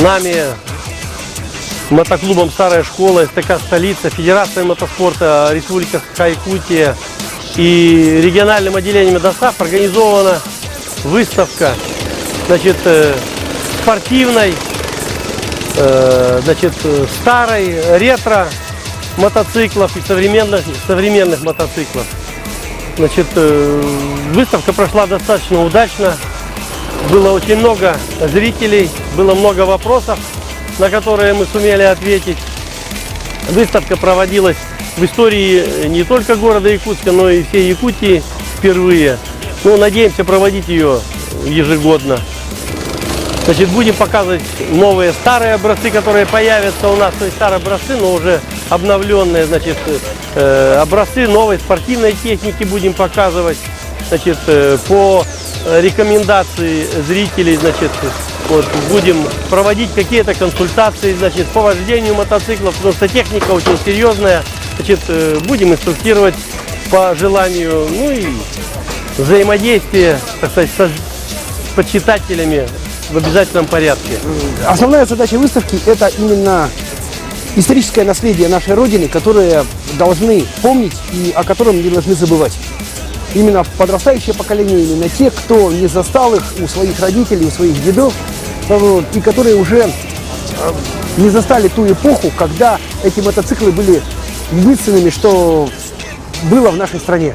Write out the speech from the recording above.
нами, мотоклубом «Старая школа», СТК «Столица», Федерацией мотоспорта Республика Саха-Якутия и региональным отделением ДОСААФ организована выставка, значит, спортивной, значит, старой ретро мотоциклов и современных мотоциклов. Значит, выставка прошла достаточно удачно. Было очень много зрителей, было много вопросов, на которые мы сумели ответить. Выставка проводилась в истории не только города Якутска, но и всей Якутии впервые. Ну, надеемся проводить ее ежегодно. Значит, будем показывать новые старые образцы, которые появятся у нас. То есть старые образцы, но уже обновленные, значит, образцы новой спортивной техники будем показывать. Значит, по рекомендации зрителей, значит, вот, будем проводить какие-то консультации, значит, по вождению мотоциклов, потому что техника очень серьезная. Значит, будем инструктировать по желанию, ну и взаимодействие, так сказать, с почитателями в обязательном порядке. Основная задача выставки – это именно историческое наследие нашей Родины, которое должны помнить и о котором не должны забывать. Именно подрастающее поколение, именно те, кто не застал их у своих родителей, у своих дедов, и которые уже не застали ту эпоху, когда эти мотоциклы были единственными, что было в нашей стране.